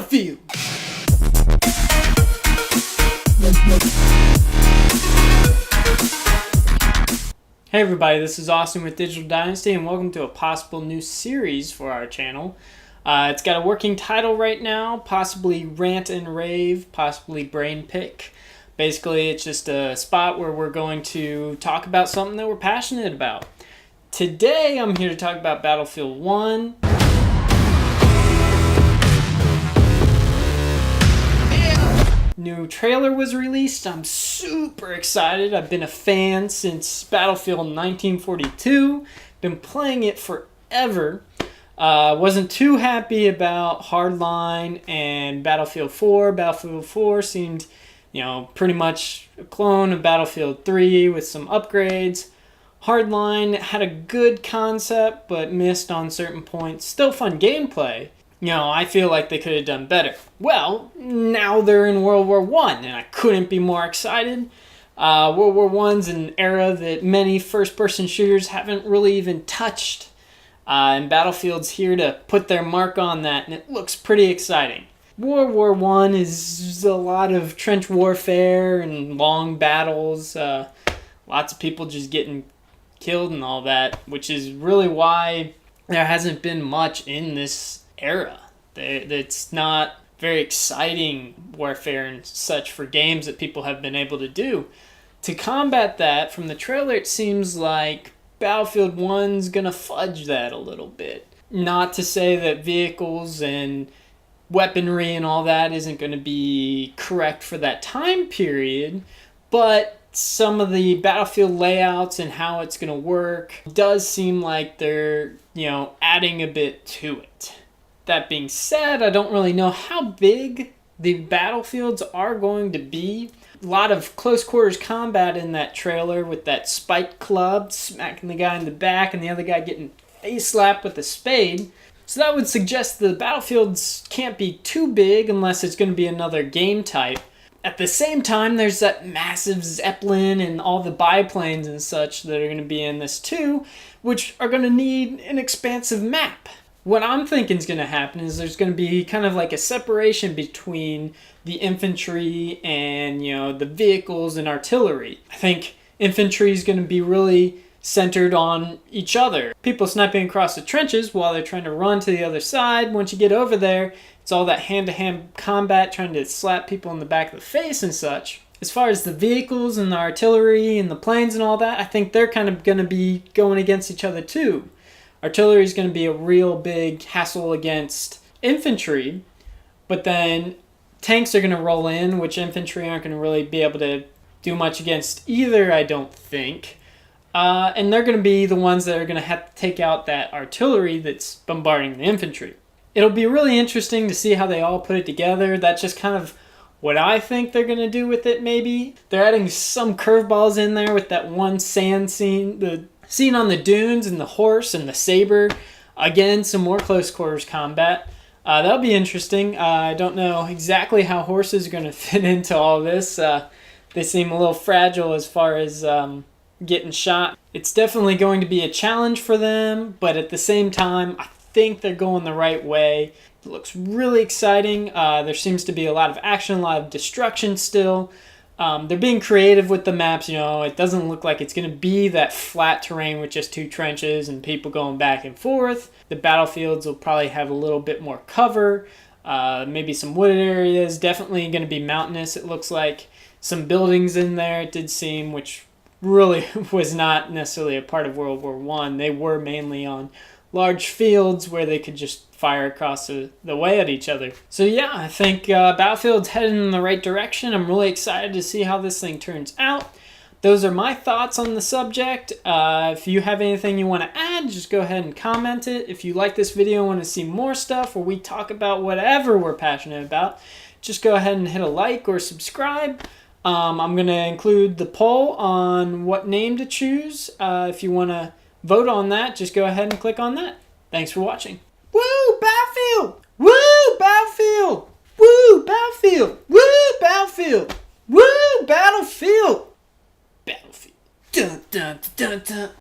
BattleField! Hey everybody, this is Austin with Digital Dynasty and welcome to a possible new series for our channel. It's got a working title right now, possibly Rant and Rave, possibly Brain Pick. Basically, it's just a spot where we're going to talk about something that we're passionate about. Today, I'm here to talk about Battlefield 1. New trailer was released. I'm super excited. I've been a fan since Battlefield 1942. Been playing it forever. Wasn't too happy about Hardline and Battlefield 4. Battlefield 4 seemed, pretty much a clone of Battlefield 3 with some upgrades. Hardline had a good concept, but missed on certain points. Still fun gameplay. I feel like they could have done better. Well, now they're in World War I, and I couldn't be more excited. World War I's an era that many first-person shooters haven't really even touched. And Battlefield's here to put their mark on that, and it looks pretty exciting. World War I is a lot of trench warfare and long battles. Lots of people just getting killed and all that, which is really why there hasn't been much in this era. It's not very exciting warfare and such for games that people have been able to do. To combat that, from the trailer it seems like Battlefield 1's gonna fudge that a little bit. Not to say that vehicles and weaponry and all that isn't going to be correct for that time period, but some of the Battlefield layouts and how it's going to work does seem like they're, adding a bit to it. That being said, I don't really know how big the battlefields are going to be. A lot of close quarters combat in that trailer with that spike club smacking the guy in the back and the other guy getting face slapped with a spade. So that would suggest the battlefields can't be too big unless it's going to be another game type. At the same time, there's that massive Zeppelin and all the biplanes and such that are going to be in this too, which are going to need an expansive map. What I'm thinking is going to happen is there's going to be kind of like a separation between the infantry and, the vehicles and artillery. I think infantry is going to be really centered on each other. People sniping across the trenches while they're trying to run to the other side. Once you get over there, it's all that hand-to-hand combat, trying to slap people in the back of the face and such. As far as the vehicles and the artillery and the planes and all that, I think they're kind of going to be going against each other too. Artillery is going to be a real big hassle against infantry, but then tanks are going to roll in, which infantry aren't going to really be able to do much against either, I don't think. And they're going to be the ones that are going to have to take out that artillery that's bombarding the infantry. It'll be really interesting to see how they all put it together. That's just kind of what I think they're going to do with it, maybe. They're adding some curveballs in there with that one sand scene, the scene on the dunes and the horse and the saber. Again, some more close quarters combat. That'll be interesting. I don't know exactly how horses are going to fit into all this. They seem a little fragile as far as getting shot. It's definitely going to be a challenge for them, but at the same time, I think they're going the right way. It looks really exciting. There seems to be a lot of action, a lot of destruction still. They're being creative with the maps. It doesn't look like it's going to be that flat terrain with just two trenches and people going back and forth. The battlefields will probably have a little bit more cover, maybe some wooded areas. Definitely going to be mountainous, it looks like. Some buildings in there, it did seem, which really was not necessarily a part of World War I. They were mainly on large fields where they could just fire across the way at each other. So yeah, I think Battlefield's heading in the right direction. I'm really excited to see how this thing turns out. Those are my thoughts on the subject. If you have anything you want to add, just go ahead and comment it. If you like this video and want to see more stuff where we talk about whatever we're passionate about, just go ahead and hit a like or subscribe. I'm going to include the poll on what name to choose. If you want to vote on that, just go ahead and click on that. Thanks for watching. Woo, Battlefield! Woo, Battlefield! Woo, Battlefield! Woo, Battlefield! Woo, Battlefield! Battlefield. Dun, dun, dun, dun.